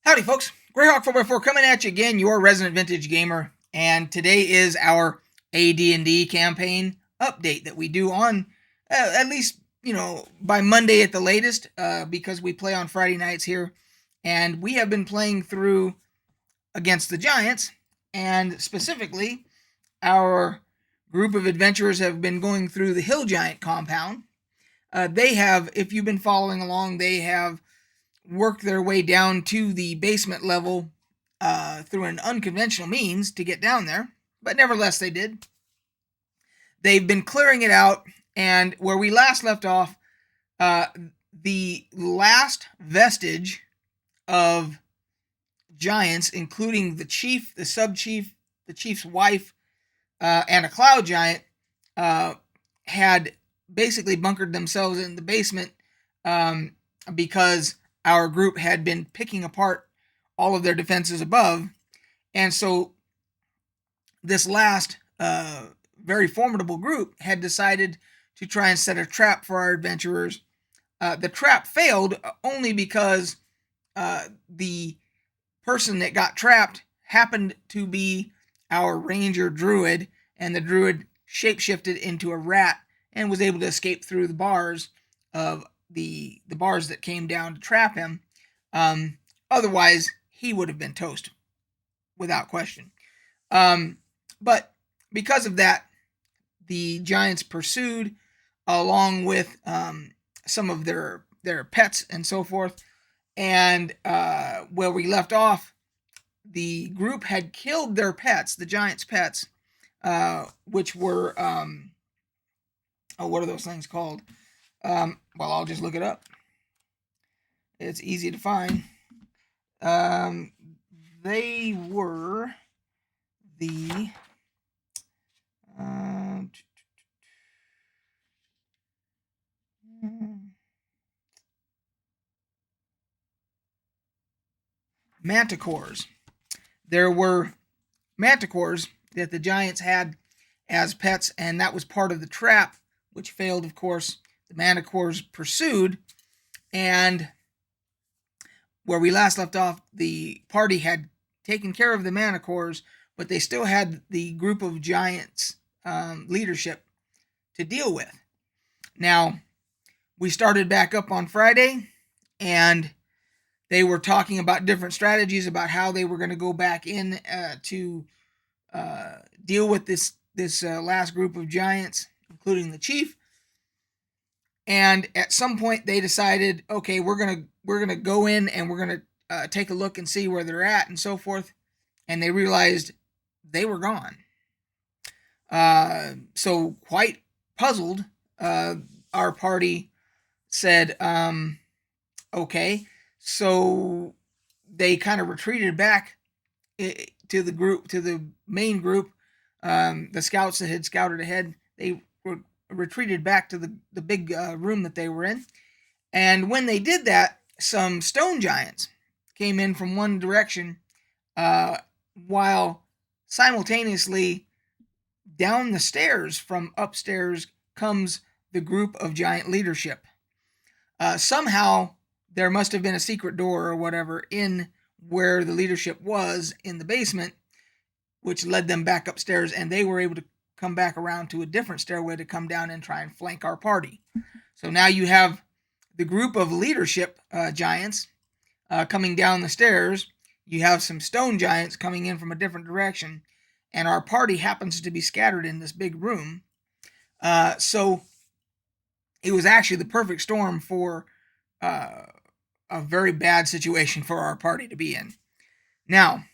Howdy, folks. Greyhawk 4x4 coming at you again, your resident vintage gamer. And today is our AD&D campaign update that we do on at least, by Monday at the latest, because we play on Friday nights here. And we have been playing through against the Giants, and specifically, our group of adventurers have been going through the Hill Giant compound. They have, if you've been following along, they have worked their way down to the basement level through an unconventional means to get down there, but nevertheless they did. They've been clearing it out, and where we last left off, the last vestige of giants, including the chief, the sub-chief, the chief's wife, and a cloud giant, had basically bunkered themselves in the basement because our group had been picking apart all of their defenses above. And so this last very formidable group had decided to try and set a trap for our adventurers. The trap failed only because the person that got trapped happened to be our ranger druid, and the druid shapeshifted into a rat and was able to escape through the bars of the bars that came down to trap him. Otherwise, he would have been toast, without question. But because of that, the Giants pursued, along with some of their pets and so forth. And where we left off, the group had killed their pets, the Giants' pets, which were, what are those things called? Well, I'll just look it up. It's easy to find. They were the manticores. There were manticores that the Giants had as pets, and that was part of the trap, which failed, of course. The manticores pursued, and where we last left off, the party had taken care of the manticores, but they still had the group of Giants leadership to deal with. Now, we started back up on Friday, and they were talking about different strategies about how they were going to go back in to deal with this last group of Giants, including the chief. And at some point, they decided, okay, we're gonna go in and we're gonna take a look and see where they're at and so forth. And they realized they were gone. So quite puzzled, our party said, okay. So they kind of retreated back to the group, to the main group. The scouts that had scouted ahead, they retreated back to the big room that they were in. And when they did that, some stone giants came in from one direction, while simultaneously down the stairs from upstairs comes the group of giant leadership. Somehow there must have been a secret door or whatever in where the leadership was in the basement, which led them back upstairs, and they were able to come back around to a different stairway to come down and try and flank our party. So now you have the group of leadership giants coming down the stairs. You have some stone giants coming in from a different direction, and our party happens to be scattered in this big room. So it was actually the perfect storm for a very bad situation for our party to be in. Now,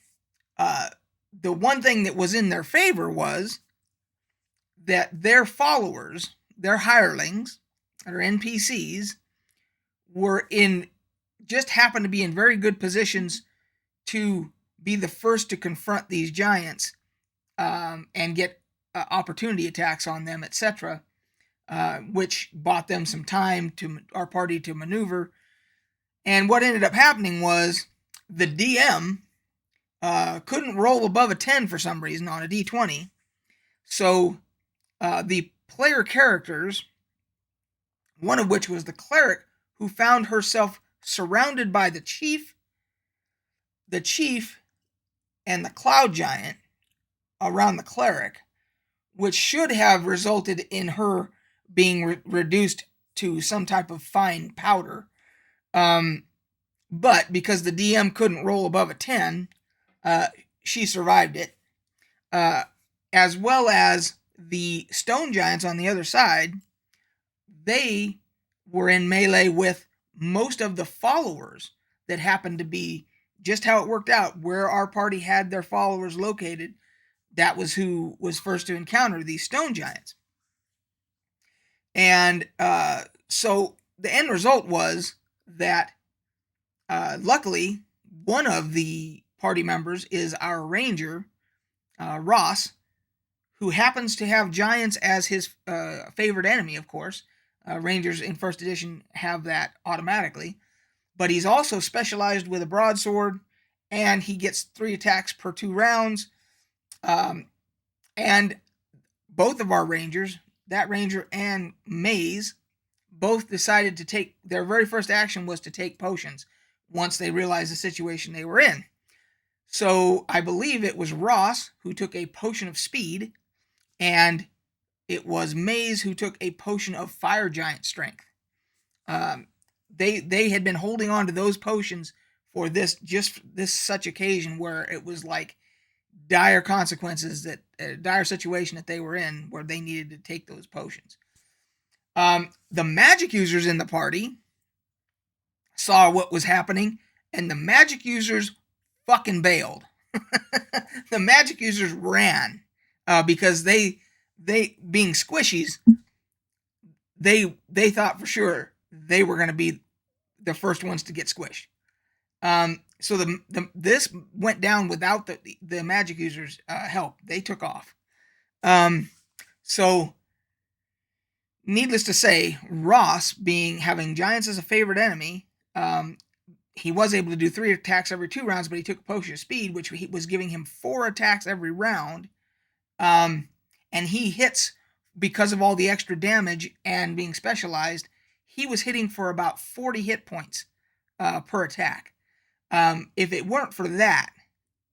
the one thing that was in their favor was that their followers, their hirelings, or NPCs, just happened to be in very good positions to be the first to confront these giants and get opportunity attacks on them, etc., which bought them some time to our party to maneuver. And what ended up happening was the DM couldn't roll above a 10 for some reason on a D20. So the player characters, one of which was the cleric, who found herself surrounded by the chief, the chief and the cloud giant around the cleric, which should have resulted in her being reduced to some type of fine powder. But because the DM couldn't roll above a 10, she survived it. As well as the stone giants on the other side, they were in melee with most of the followers that happened to be just how it worked out. Where our party had their followers located, that was who was first to encounter these stone giants. And so the end result was that luckily one of the party members is our ranger, Ross, who happens to have giants as his favorite enemy, of course. Rangers in first edition have that automatically. But he's also specialized with a broadsword, and he gets 3 attacks per 2 rounds. And both of our rangers, that ranger and Maze, both decided to take, their very first action was to take potions once they realized the situation they were in. So I believe it was Ross who took a potion of speed, and it was Maze who took a potion of fire giant strength. They had been holding on to those potions for this such occasion where it was like dire consequences, that dire situation that they were in where they needed to take those potions. The magic users in the party saw what was happening, and the magic users fucking bailed. The magic users ran because they being squishies, they thought for sure they were going to be the first ones to get squished. So this went down without the magic users' help. They took off. So needless to say, Ross, having giants as a favorite enemy, he was able to do 3 attacks every 2 rounds, but he took a potion of speed, which was giving him 4 attacks every round. And he hits, because of all the extra damage and being specialized, he was hitting for about 40 hit points per attack. If it weren't for that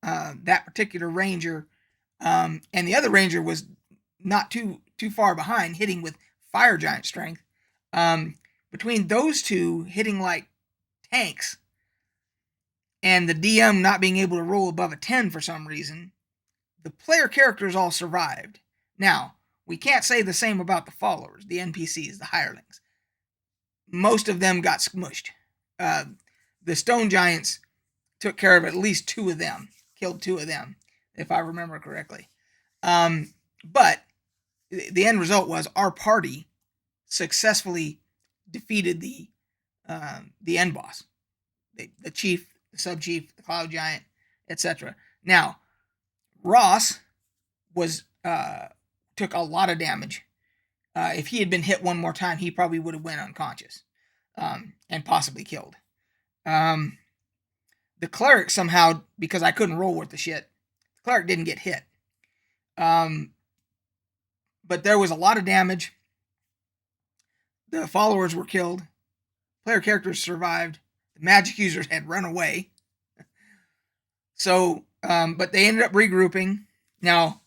particular ranger, and the other ranger was not too far behind, hitting with fire giant strength, between those two hitting like tanks, and the DM not being able to roll above a 10 for some reason, the player characters all survived. Now, we can't say the same about the followers, the NPCs, the hirelings. Most of them got smushed. The stone giants took care of at least 2 of them, killed 2 of them, if I remember correctly. But the end result was our party successfully defeated the end boss, the chief, the sub-chief, the cloud giant, etc. Now, Ross took a lot of damage. If he had been hit one more time, he probably would have went unconscious and possibly killed. The cleric somehow, because I couldn't roll worth the shit, the cleric didn't get hit. But there was a lot of damage. The followers were killed. Player characters survived. The magic users had run away. So, but they ended up regrouping. Now,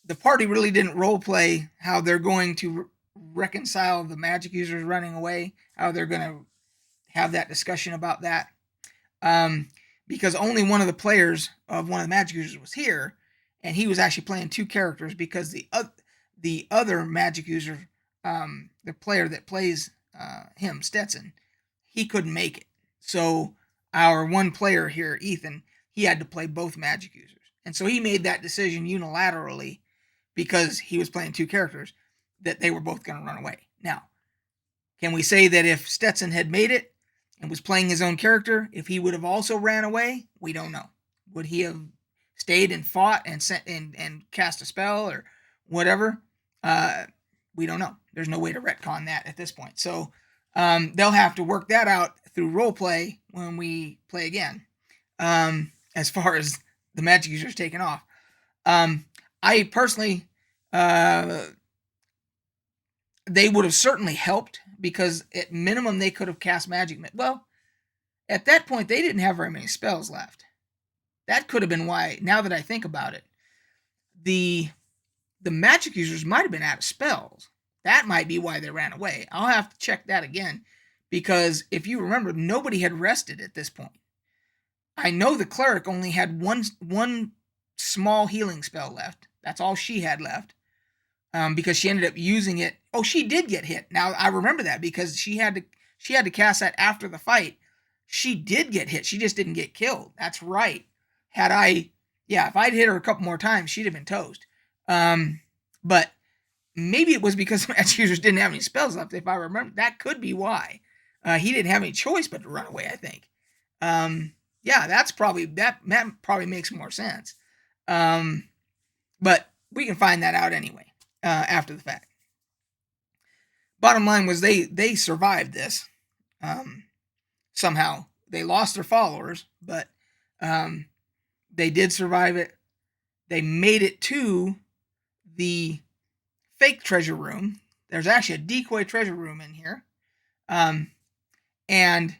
the party really didn't roleplay how they're going to reconcile the magic users running away, how they're going to have that discussion about that. Because only one of the players of one of the magic users was here, and he was actually playing 2 characters because the other magic user, the player that plays him, Stetson, he couldn't make it. So our one player here, Ethan, he had to play both magic users. And so he made that decision unilaterally because he was playing 2 characters that they were both going to run away. Now, can we say that if Stetson had made it and was playing his own character, if he would have also ran away? We don't know. Would he have stayed and fought and sent and cast a spell or whatever? We don't know. There's no way to retcon that at this point. So they'll have to work that out through roleplay when we play again. As far as the magic users taking off, I personally, they would have certainly helped because at minimum they could have cast magic. Well, at that point they didn't have very many spells left. that could have been why. Now that I think about it, the magic users might have been out of spells. That might be why they ran away. I'll have to check that again, because if you remember, nobody had rested at this point. I know the cleric only had one small healing spell left. That's all she had left, because she ended up using it. Oh, she did get hit. Now I remember that, because she had to cast that after the fight. She did get hit. She just didn't get killed. That's right. If I'd hit her a couple more times, she'd have been toast. But maybe it was because magic users didn't have any spells left. If I remember, that could be why. He didn't have any choice but to run away, I think. That probably makes more sense. But we can find that out anyway, after the fact. Bottom line was they survived this. Somehow they lost their followers, but they did survive it. They made it to the fake treasure room. There's actually a decoy treasure room in here. And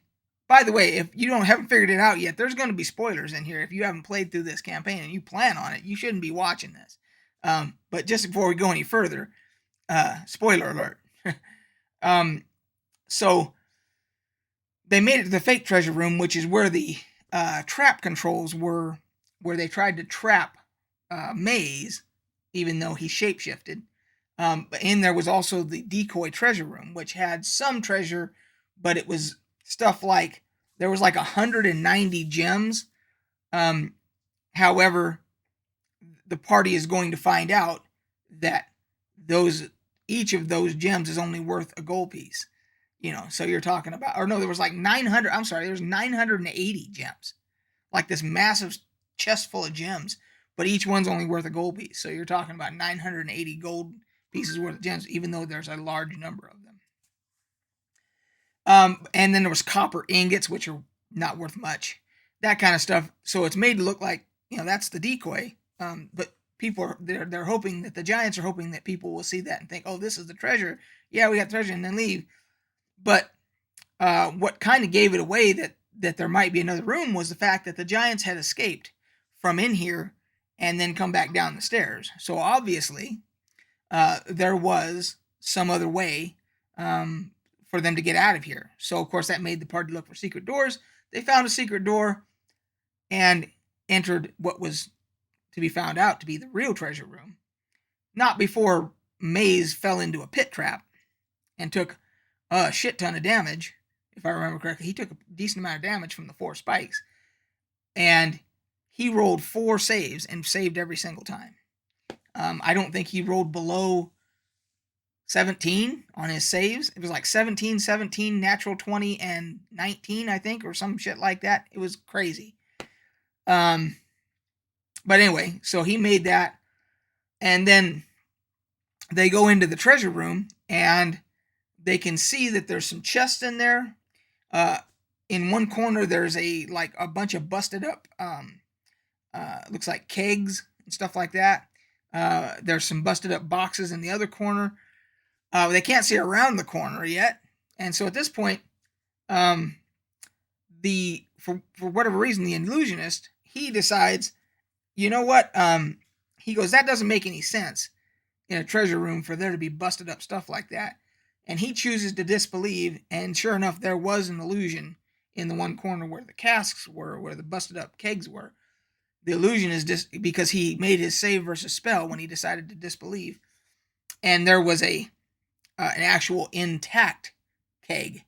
by the way, if you haven't figured it out yet, there's going to be spoilers in here. If you haven't played through this campaign and you plan on it, you shouldn't be watching this. But just before we go any further, spoiler alert. So they made it to the fake treasure room, which is where the trap controls were, where they tried to trap Maze, even though he shapeshifted. But in there was also the decoy treasure room, which had some treasure, but it was stuff like, there was like 190 gems. However, the party is going to find out that each of those gems is only worth a gold piece. So you're talking about, there was like 900, there was 980 gems. Like this massive chest full of gems, but each one's only worth a gold piece. So you're talking about 980 gold pieces worth of gems, even though there's a large number of them. And then there was copper ingots, which are not worth much. That kind of stuff. So it's made to look like, that's the decoy. But people they're hoping that the giants are hoping that people will see that and think, oh, this is the treasure. Yeah, we got treasure, and then leave. But what kind of gave it away that there might be another room was the fact that the giants had escaped from in here and then come back down the stairs. So obviously, there was some other way for them to get out of here. So of course that made the party look for secret doors. They found a secret door and entered what was to be found out to be the real treasure room. Not before Maze fell into a pit trap and took a shit ton of damage. If I remember correctly, he took a decent amount of damage from the 4 spikes. And he rolled 4 saves and saved every single time. I don't think he rolled below 17 on his saves. It was like 17, natural 20, and 19, I think, or some shit like that. It was crazy. But anyway, so he made that. And then they go into the treasure room, and they can see that there's some chests in there. In one corner, there's a bunch of busted up, looks like kegs and stuff like that. There's some busted up boxes in the other corner. They can't see around the corner yet. And so at this point, for whatever reason, the illusionist, he decides, you know what? He goes, that doesn't make any sense in a treasure room for there to be busted up stuff like that. And he chooses to disbelieve, and sure enough, there was an illusion in the one corner where the casks were, where the busted up kegs were. The illusion is because he made his save versus spell when he decided to disbelieve. And there was an actual intact keg.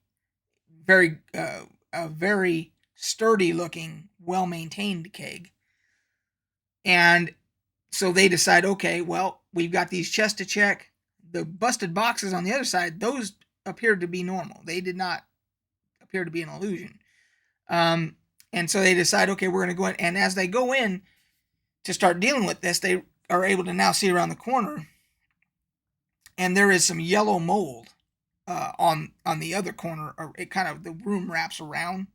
A very sturdy looking, well-maintained keg. And so they decide, okay, well, we've got these chests to check. The busted boxes on the other side, those appeared to be normal. They did not appear to be an illusion. And so they decide, okay, we're going to go in. And as they go in to start dealing with this, they are able to now see around the corner. And there is some yellow mold on the other corner. Or it kind of, the room wraps around.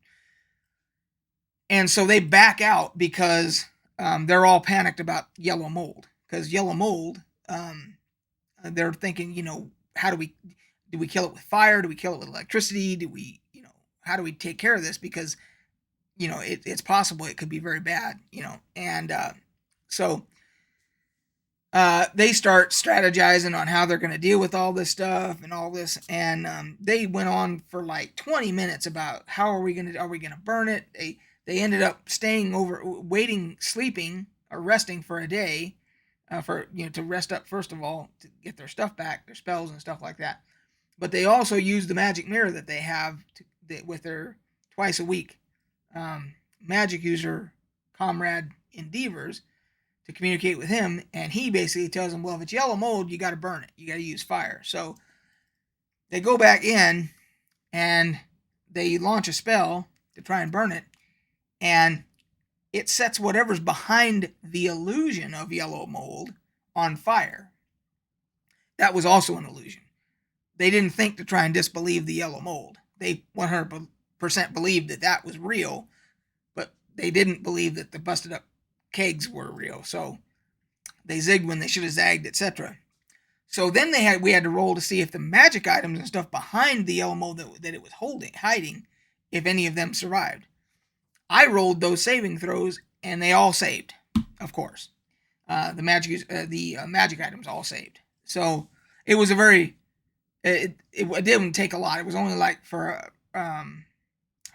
And so they back out because they're all panicked about yellow mold. Because yellow mold, they're thinking, how do we kill it with fire? Do we kill it with electricity? How do we take care of this? Because it's possible it could be very bad, and so they start strategizing on how they're going to deal with all this stuff and all this, and they went on for like 20 minutes about how are we going to burn it. They ended up staying over, waiting, sleeping or resting for a day, to rest up first of all, to get their stuff back, their spells and stuff like that. But they also used the magic mirror that they have with their twice a week magic user comrade Endeavors to communicate with him, and he basically tells them, well, if it's yellow mold, you got to burn it. You got to use fire. So they go back in and they launch a spell to try and burn it, and it sets whatever's behind the illusion of yellow mold on fire. That was also an illusion. They didn't think to try and disbelieve the yellow mold. They 100% believed that that was real, but they didn't believe that the busted up kegs were real. So they zigged when they should have zagged, etc. So then we had to roll to see if the magic items and stuff behind the yellow mold that it was hiding, if any of them survived. I rolled those saving throws, and they all saved, of course. The magic items all saved. So it was it didn't take a lot. It was only like for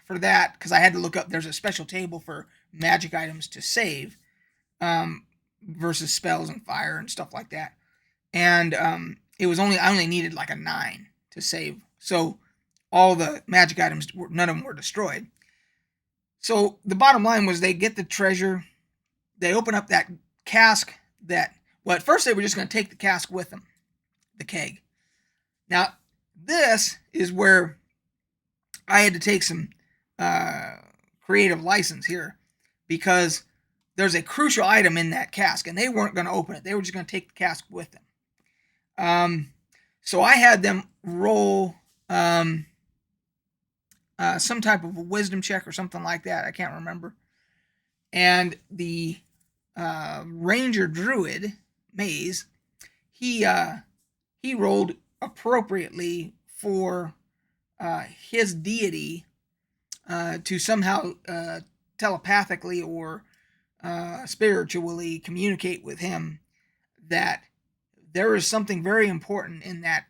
that, because I had to look up, there's a special table for magic items to save versus spells and fire and stuff like that. And I only needed like a 9 to save. So all the magic items, none of them were destroyed. So the bottom line was they get the treasure. They open up that cask at first they were just going to take the cask with them, the keg. Now, this is where I had to take some creative license here, because there's a crucial item in that cask, and they weren't going to open it. They were just going to take the cask with them. So I had them roll some type of a wisdom check or something like that. I can't remember. And the ranger druid, Maze, he rolled appropriately for his deity to somehow telepathically or spiritually communicate with him that there is something very important in that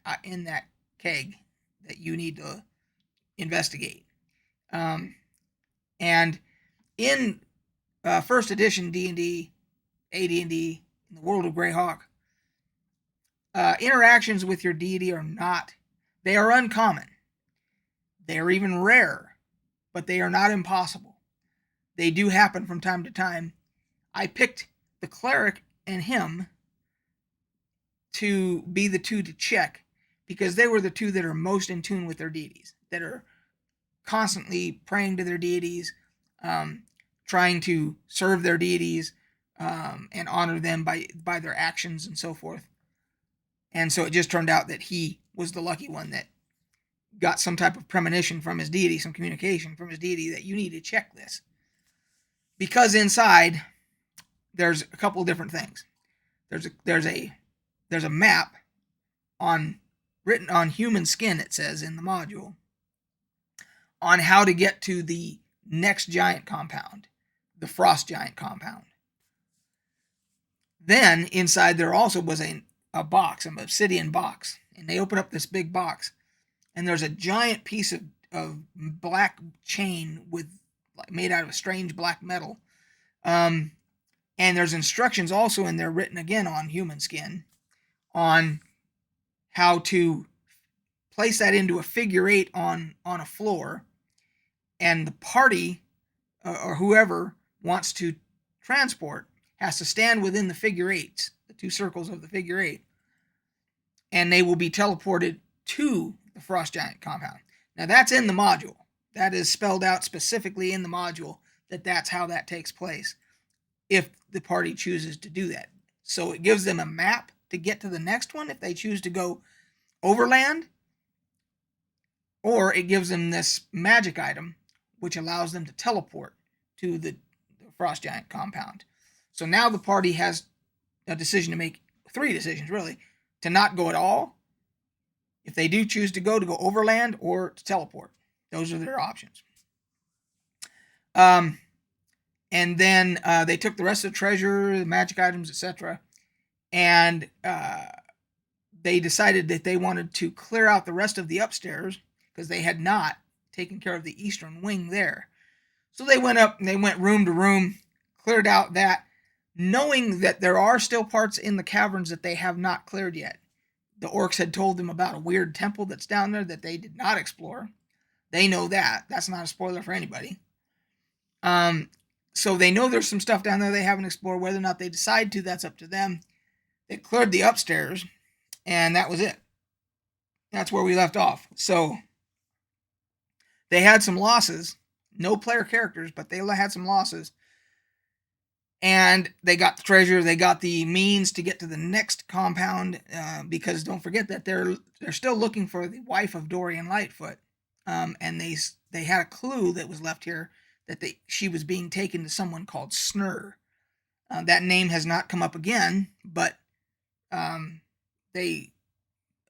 keg that you need to investigate. And in first edition D&D, AD&D, in the world of Greyhawk, interactions with your deity they are uncommon. They are even rare, but they are not impossible. They do happen from time to time. I picked the cleric and him to be the two to check, because they were the two that are most in tune with their deities, that are constantly praying to their deities, trying to serve their deities, and honor them by their actions and so forth. And so it just turned out that he was the lucky one that got some type of premonition from his deity, some communication from his deity that you need to check this. Because inside there's a couple of different things. There's a map written on human skin, it says in the module, on how to get to the next giant compound, the frost giant compound. Then inside there also was a box, an obsidian box, and they open up this big box, and there's a giant piece of black chain made out of a strange black metal. And there's instructions also in there written again on human skin on how to place that into a figure 8 on a floor, and the party or whoever wants to transport has to stand within the figure 8s, the 2 circles of the figure 8, and they will be teleported to the frost giant compound. Now that's in the module. That is spelled out specifically in the module that's how that takes place, if the party chooses to do that. So it gives them a map to get to the next one if they choose to go overland, or it gives them this magic item which allows them to teleport to the frost giant compound. So now the party has a decision to make, 3 decisions really, to not go at all, if they do choose to go overland, or to teleport. Those are their options. And then they took the rest of the treasure, the magic items, etc. And they decided that they wanted to clear out the rest of the upstairs because they had not taken care of the eastern wing there. So they went up and they went room to room, cleared out that, knowing that there are still parts in the caverns that they have not cleared yet. The orcs had told them about a weird temple that's down there that they did not explore. They know that. That's not a spoiler for anybody. So they know there's some stuff down there they haven't explored. Whether or not they decide to, that's up to them. They cleared the upstairs, and that was it. That's where we left off. So they had some losses. No player characters, but they had some losses. And they got the treasure. They got the means to get to the next compound, because don't forget that they're still looking for the wife of Dorian Lightfoot. And they had a clue that was left here that she was being taken to someone called Snur. That name has not come up again, but they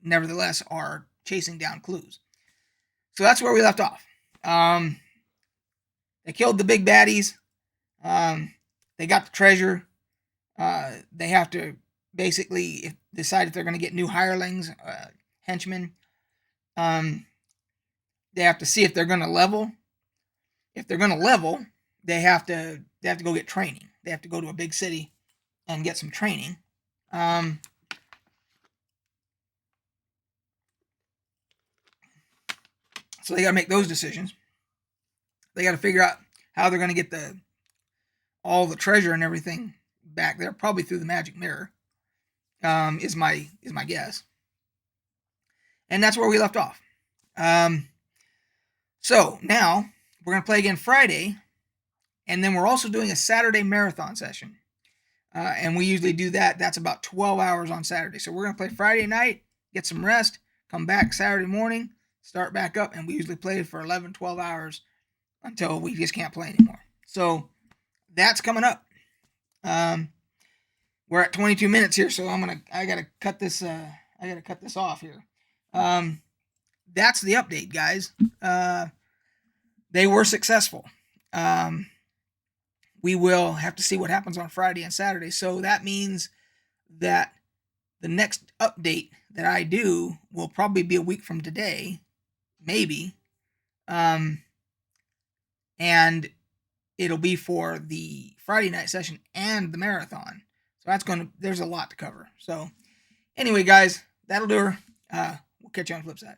nevertheless are chasing down clues. So that's where we left off. They killed the big baddies. They got the treasure. They have to basically decide if they're going to get new hirelings, henchmen. They have to see if they're going to level. If they're going to level, they have to go get training. They have to go to a big city and get some training. So they got to make those decisions. They got to figure out how they're going to get all the treasure and everything back there, probably through the magic mirror. Is my guess. And that's where we left off. So now we're going to play again Friday, and then we're also doing a Saturday marathon session. And we usually do that. That's about 12 hours on Saturday. So we're going to play Friday night, get some rest, come back Saturday morning, start back up, and we usually play for 11, 12 hours until we just can't play anymore. So that's coming up. We're at 22 minutes here, so I gotta cut this off here. That's the update, guys. They were successful. We will have to see what happens on Friday and Saturday. So that means that the next update that I do will probably be a week from today, maybe. And it'll be for the Friday night session and the marathon. So there's a lot to cover. So anyway, guys, that'll do her. We'll catch you on the flip side.